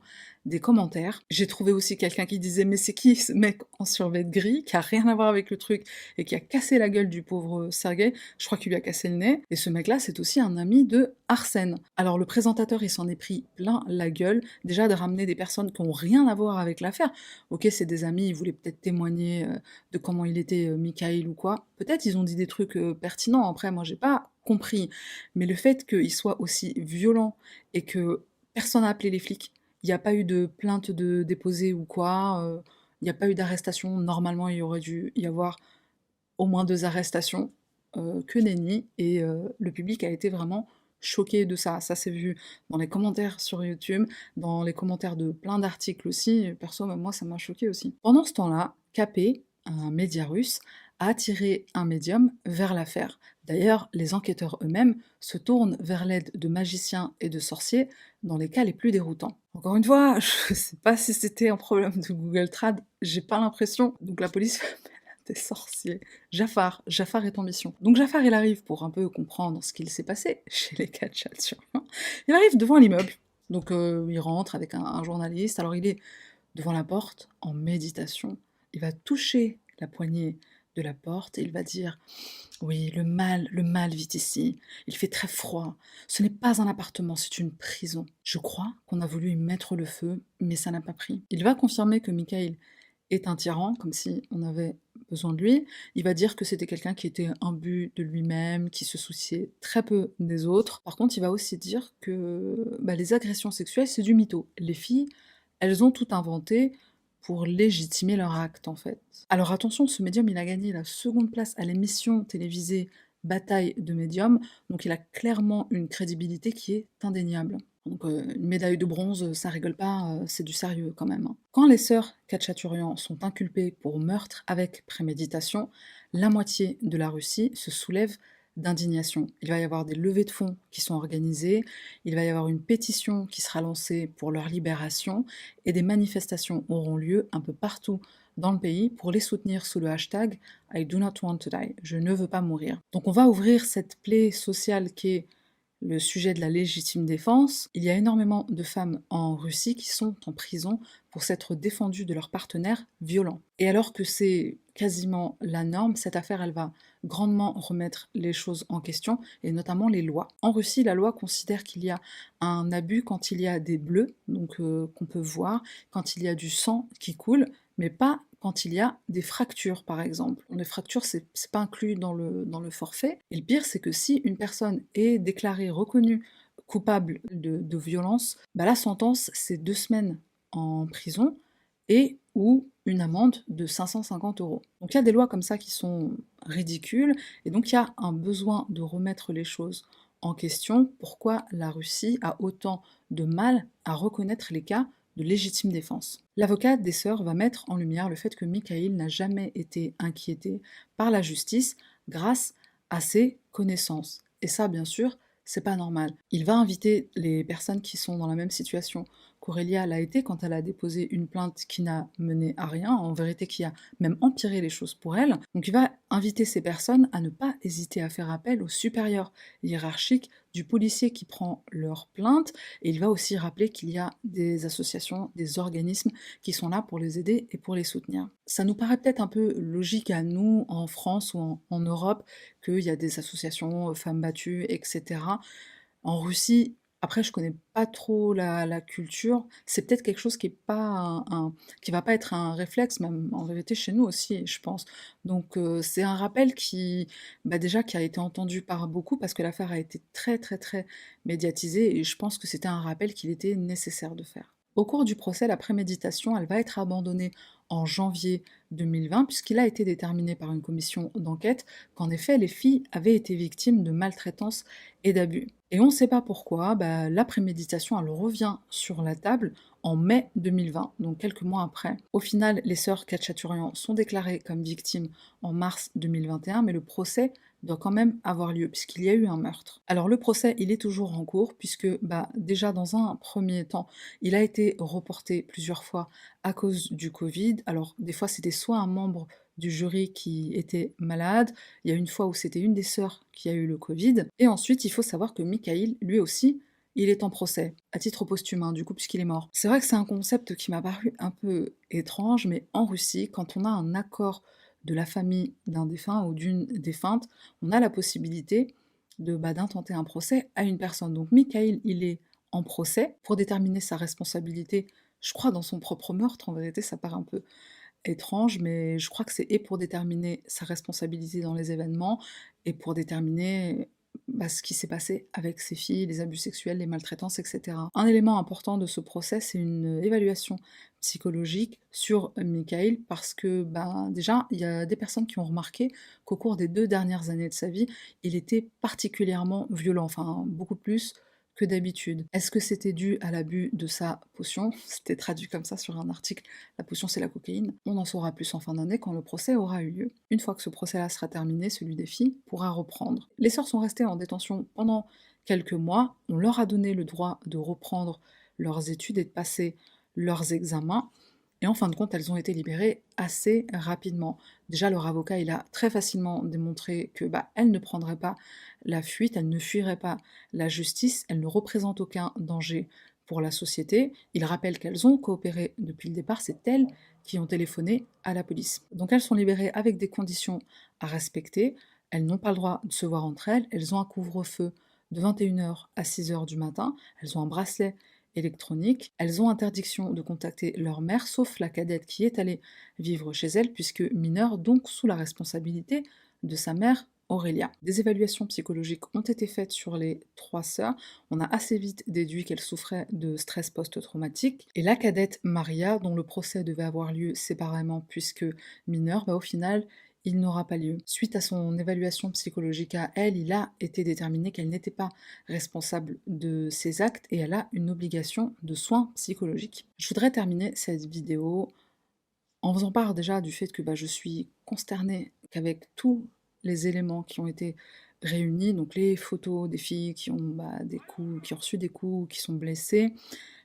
Speaker 1: des commentaires. J'ai trouvé aussi quelqu'un qui disait mais c'est qui ce mec en survêt gris qui a rien à voir avec le truc et qui a cassé la gueule du pauvre Sergueï. Je crois qu'il lui a cassé le nez. Et ce mec-là, c'est aussi un ami de Arsène. Alors le présentateur, il s'en est pris plein la gueule, déjà de ramener des personnes qui n'ont rien à voir avec l'affaire. Ok, c'est des amis, ils voulaient peut-être témoigner de comment il était Michael ou quoi. Peut-être ils ont dit des trucs pertinents, après moi j'ai pas compris. Mais le fait qu'il soit aussi violent et que personne n'a appelé les flics, il n'y a pas eu de plainte de déposée ou quoi, il n'y a pas eu d'arrestation, normalement il y aurait dû y avoir au moins 2 arrestations, que nenni, et le public a été vraiment choqué de ça. Ça s'est vu dans les commentaires sur YouTube, dans les commentaires de plein d'articles aussi, et perso même moi ça m'a choqué aussi. Pendant ce temps-là, KP, un média russe, a attiré un médium vers l'affaire. D'ailleurs, les enquêteurs eux-mêmes se tournent vers l'aide de magiciens et de sorciers dans les cas les plus déroutants. Encore une fois, je sais pas si c'était un problème de Google Trad, j'ai pas l'impression, donc la police des sorciers. Jafar est en mission. Donc Jafar, il arrive pour un peu comprendre ce qu'il s'est passé chez les Khatchaturians. Il arrive devant l'immeuble, donc il rentre avec un journaliste, alors il est devant la porte, en méditation. Il va toucher la poignée de la porte et il va dire « Oui, le mal vit ici. Il fait très froid. Ce n'est pas un appartement, c'est une prison. Je crois qu'on a voulu y mettre le feu, mais ça n'a pas pris. » Il va confirmer que Michael est un tyran, comme si on avait besoin de lui. Il va dire que c'était quelqu'un qui était imbu de lui-même, qui se souciait très peu des autres. Par contre, il va aussi dire que bah, les agressions sexuelles, c'est du mytho. Les filles, elles ont tout inventé pour légitimer leur acte, en fait. Alors attention, ce médium, il a gagné la seconde place à l'émission télévisée Bataille de médium, donc il a clairement une crédibilité qui est indéniable. Donc une médaille de bronze, ça rigole pas, c'est du sérieux quand même, hein. Quand les sœurs Khatchaturian sont inculpées pour meurtre avec préméditation, la moitié de la Russie se soulève d'indignation. Il va y avoir des levées de fonds qui sont organisées, il va y avoir une pétition qui sera lancée pour leur libération, et des manifestations auront lieu un peu partout dans le pays pour les soutenir sous le hashtag I do not want to die, je ne veux pas mourir. Donc on va ouvrir cette plaie sociale qui est le sujet de la légitime défense. Il y a énormément de femmes en Russie qui sont en prison pour s'être défendues de leurs partenaires violents. Et alors que c'est quasiment la norme, cette affaire, elle va grandement remettre les choses en question, et notamment les lois. En Russie, la loi considère qu'il y a un abus quand il y a des bleus, donc qu'on peut voir, quand il y a du sang qui coule, mais pas quand il y a des fractures, par exemple. Les fractures, c'est pas inclus dans le forfait. Et le pire, c'est que si une personne est déclarée reconnue coupable de violence, bah la sentence, c'est 2 semaines en prison et ou une amende de 550 €. Donc il y a des lois comme ça qui sont ridicules, et donc il y a un besoin de remettre les choses en question. Pourquoi la Russie a autant de mal à reconnaître les cas de légitime défense. L'avocate des sœurs va mettre en lumière le fait que Michael n'a jamais été inquiété par la justice grâce à ses connaissances. Et ça, bien sûr, c'est pas normal. Il va inviter les personnes qui sont dans la même situation qu'Aurélia l'a été quand elle a déposé une plainte qui n'a mené à rien, en vérité qui a même empiré les choses pour elle. Donc il va inviter ces personnes à ne pas hésiter à faire appel au supérieur hiérarchique du policier qui prend leur plainte, et il va aussi rappeler qu'il y a des associations, des organismes qui sont là pour les aider et pour les soutenir. Ça nous paraît peut-être un peu logique à nous, en France ou en Europe, qu'il y a des associations femmes battues, etc. En Russie, après je connais pas trop la culture, c'est peut-être quelque chose qui est pas qui va pas être un réflexe, même en vérité chez nous aussi, je pense. Donc c'est un rappel qui, bah, déjà qui a été entendu par beaucoup parce que l'affaire a été très, très, très médiatisée et je pense que c'était un rappel qu'il était nécessaire de faire. Au cours du procès, la préméditation, elle va être abandonnée en janvier 2020 puisqu'il a été déterminé par une commission d'enquête qu'en effet les filles avaient été victimes de maltraitance et d'abus. Et on ne sait pas pourquoi, bah, la préméditation, elle revient sur la table en mai 2020, donc quelques mois après. Au final, les sœurs Khatchaturian sont déclarées comme victimes en mars 2021, mais le procès doit quand même avoir lieu, puisqu'il y a eu un meurtre. Alors le procès, il est toujours en cours, puisque bah, déjà dans un premier temps, il a été reporté plusieurs fois à cause du Covid. Alors des fois, c'était soit un membre du jury qui était malade, il y a une fois où c'était une des sœurs qui a eu le Covid, et ensuite il faut savoir que Michael, lui aussi, il est en procès, à titre posthume, hein, du coup, puisqu'il est mort. C'est vrai que c'est un concept qui m'a paru un peu étrange, mais en Russie, quand on a un accord de la famille d'un défunt ou d'une défunte, on a la possibilité d'intenter un procès à une personne. Donc Michael, il est en procès pour déterminer sa responsabilité, je crois, dans son propre meurtre. En vérité, ça paraît un peu étrange, mais je crois que c'est et pour déterminer sa responsabilité dans les événements et pour déterminer bah, ce qui s'est passé avec ses filles, les abus sexuels, les maltraitances, etc. Un élément important de ce procès, c'est une évaluation psychologique sur Michael, parce que ben, déjà, il y a des personnes qui ont remarqué qu'au cours des 2 dernières années de sa vie, il était particulièrement violent, enfin beaucoup plus que d'habitude. Est-ce que c'était dû à l'abus de sa potion? C'était traduit comme ça sur un article. La potion, c'est la cocaïne. On en saura plus en fin d'année quand le procès aura eu lieu. Une fois que ce procès-là sera terminé, celui des filles pourra reprendre. Les sœurs sont restées en détention pendant quelques mois. On leur a donné le droit de reprendre leurs études et de passer leurs examens. Et en fin de compte, elles ont été libérées assez rapidement. Déjà, leur avocat, il a très facilement démontré que bah, elles ne prendraient pas la fuite, elles ne fuiraient pas la justice, elles ne représentent aucun danger pour la société. Il rappelle qu'elles ont coopéré depuis le départ, c'est elles qui ont téléphoné à la police. Donc elles sont libérées avec des conditions à respecter, elles n'ont pas le droit de se voir entre elles, elles ont un couvre-feu de 21h à 6h du matin, elles ont un bracelet électronique, elles ont interdiction de contacter leur mère, sauf la cadette qui est allée vivre chez elle, puisque mineure, donc sous la responsabilité de sa mère Aurélia. Des évaluations psychologiques ont été faites sur les 3 sœurs. On a assez vite déduit qu'elles souffraient de stress post-traumatique. Et la cadette Maria, dont le procès devait avoir lieu séparément puisque mineure, bah, au final, il n'aura pas lieu. Suite à son évaluation psychologique à elle, il a été déterminé qu'elle n'était pas responsable de ses actes et elle a une obligation de soins psychologiques. Je voudrais terminer cette vidéo en faisant part déjà du fait que bah, je suis consternée qu'avec tous les éléments qui ont été réunis, donc les photos des filles qui ont bah, des coups, qui ont reçu des coups, qui sont blessées,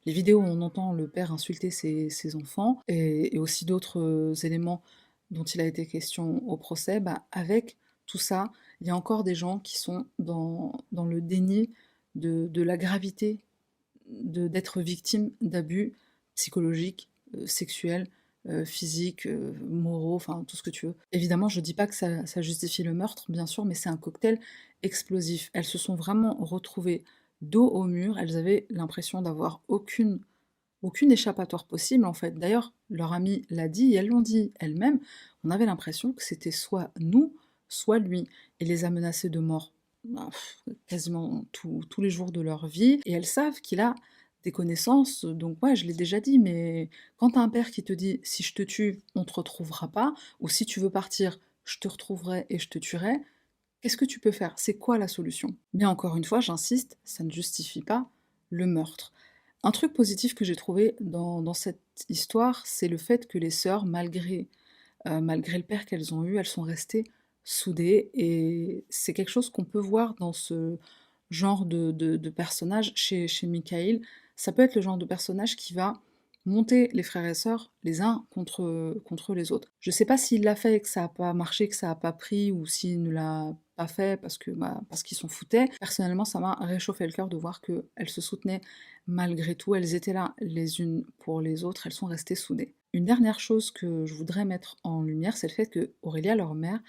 Speaker 1: les vidéos où on entend le père insulter ses enfants, et aussi d'autres éléments dont il a été question au procès, bah, avec tout ça, il y a encore des gens qui sont dans le déni de la gravité d'être victime d'abus psychologiques, sexuels, physiques, moraux, enfin tout ce que tu veux. Évidemment, je dis pas que ça justifie le meurtre, bien sûr, mais c'est un cocktail explosif. Elles se sont vraiment retrouvées dos au mur, elles avaient l'impression d'avoir aucune échappatoire possible, en fait. D'ailleurs, leur amie l'a dit, et elles l'ont dit elles-mêmes, on avait l'impression que c'était soit nous, soit lui, et les a menacées de mort bah, quasiment tous les jours de leur vie, et elles savent qu'il a des connaissances, donc ouais, je l'ai déjà dit, mais quand t'as un père qui te dit « si je te tue, on te retrouvera pas », ou « si tu veux partir, je te retrouverai et je te tuerai », qu'est-ce que tu peux faire? C'est quoi la solution? Mais encore une fois, j'insiste, ça ne justifie pas le meurtre. Un truc positif que j'ai trouvé dans cette histoire, c'est le fait que les sœurs, malgré le père qu'elles ont eu, elles sont restées soudées et c'est quelque chose qu'on peut voir dans ce genre de personnage chez Michael. Ça peut être le genre de personnage qui va monter les frères et sœurs les uns contre les autres. Je sais pas s'il l'a fait et que ça a pas marché, que ça a pas pris, ou s'il ne l'a pas fait parce qu'ils s'en foutaient. Personnellement, ça m'a réchauffé le cœur de voir qu'elles se soutenaient malgré tout, elles étaient là les unes pour les autres, elles sont restées soudées. Une dernière chose que je voudrais mettre en lumière, c'est le fait que Aurélia, leur mère,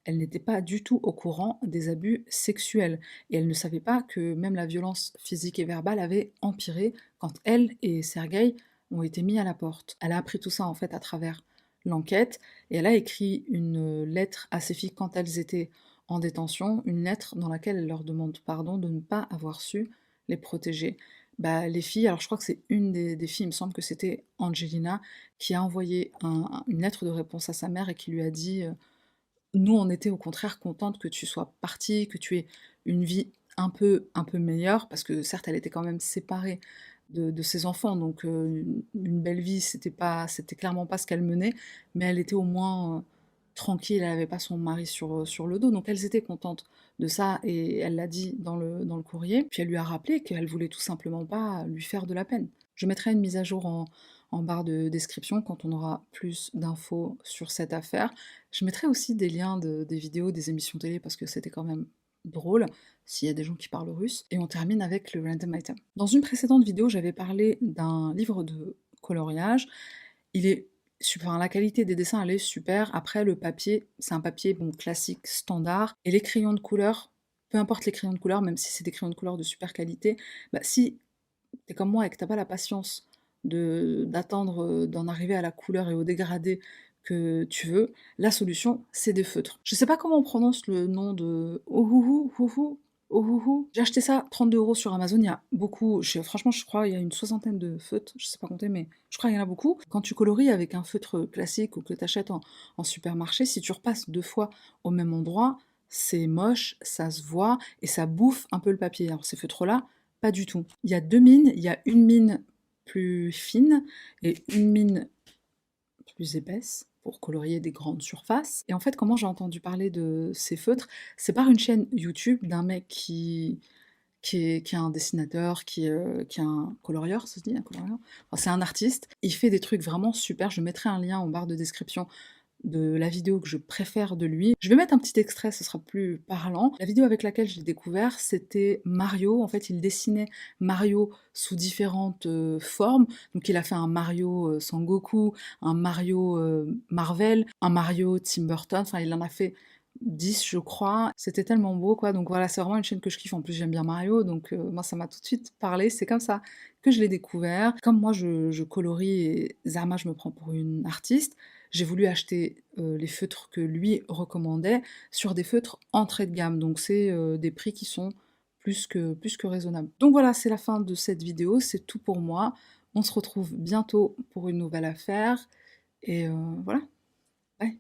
Speaker 1: elle n'était pas du tout au courant des abus sexuels et elle ne savait pas que même la violence physique et verbale avait empiré quand elle et Sergueï ont été mis à la porte. Elle a appris tout ça en fait à travers l'enquête et elle a écrit une lettre à ses filles quand elles étaient en détention, une lettre dans laquelle elle leur demande pardon de ne pas avoir su les protéger. Bah, les filles, alors je crois que c'est une des filles, il me semble que c'était Angelina, qui a envoyé une lettre de réponse à sa mère et qui lui a dit nous, on était au contraire contentes que tu sois partie, que tu aies une vie un peu meilleure, parce que certes, elle était quand même séparée de ses enfants, donc une belle vie, c'était clairement pas ce qu'elle menait, mais elle était au moins tranquille, elle avait pas son mari sur le dos, donc elles étaient contentes de ça, et elle l'a dit dans le courrier, puis elle lui a rappelé qu'elle voulait tout simplement pas lui faire de la peine. Je mettrai une mise à jour en barre de description quand on aura plus d'infos sur cette affaire. Je mettrai aussi des liens des vidéos, des émissions télé, parce que c'était quand même drôle, s'il y a des gens qui parlent russe. Et on termine avec le random item. Dans une précédente vidéo, j'avais parlé d'un livre de coloriage. Il est super, enfin, la qualité des dessins, elle est super. Après, le papier, c'est un papier bon, classique, standard. Et les crayons de couleur, peu importe les crayons de couleur, même si c'est des crayons de couleur de super qualité, bah, si t'es comme moi et que t'as pas la patience d'attendre d'en arriver à la couleur et au dégradé que tu veux, la solution, c'est des feutres. Je sais pas comment on prononce le nom de Ohuhu, Huhu, Ohuhu. J'ai acheté ça 32 € sur Amazon, il y a beaucoup, franchement je crois il y a une soixantaine de feutres, je sais pas compter mais je crois qu'il y en a beaucoup. Quand tu colories avec un feutre classique ou que tu achètes en supermarché, si tu repasses 2 fois au même endroit, c'est moche, ça se voit et ça bouffe un peu le papier. Alors ces feutres-là, pas du tout. Il y a 2 mines, il y a une mine plus fine et une mine plus épaisse pour colorier des grandes surfaces. Et en fait, comment j'ai entendu parler de ces feutres? C'est par une chaîne YouTube d'un mec qui est un dessinateur, qui est un colorieur, ça se dit, un colorieur? Enfin, c'est un artiste. Il fait des trucs vraiment super. Je mettrai un lien en barre de description de la vidéo que je préfère de lui. Je vais mettre un petit extrait, ce sera plus parlant. La vidéo avec laquelle je l'ai découvert, c'était Mario. En fait, il dessinait Mario sous différentes formes. Donc il a fait un Mario Sangoku, un Mario Marvel, un Mario Tim Burton, enfin il en a fait 10 je crois. C'était tellement beau quoi, donc voilà, c'est vraiment une chaîne que je kiffe. En plus j'aime bien Mario, donc moi ça m'a tout de suite parlé. C'est comme ça que je l'ai découvert. Comme moi je colorie et Zama je me prends pour une artiste, j'ai voulu acheter les feutres que lui recommandait sur des feutres entrée de gamme, donc c'est des prix qui sont plus que raisonnables. Donc voilà, c'est la fin de cette vidéo, c'est tout pour moi. On se retrouve bientôt pour une nouvelle affaire, et voilà, bye.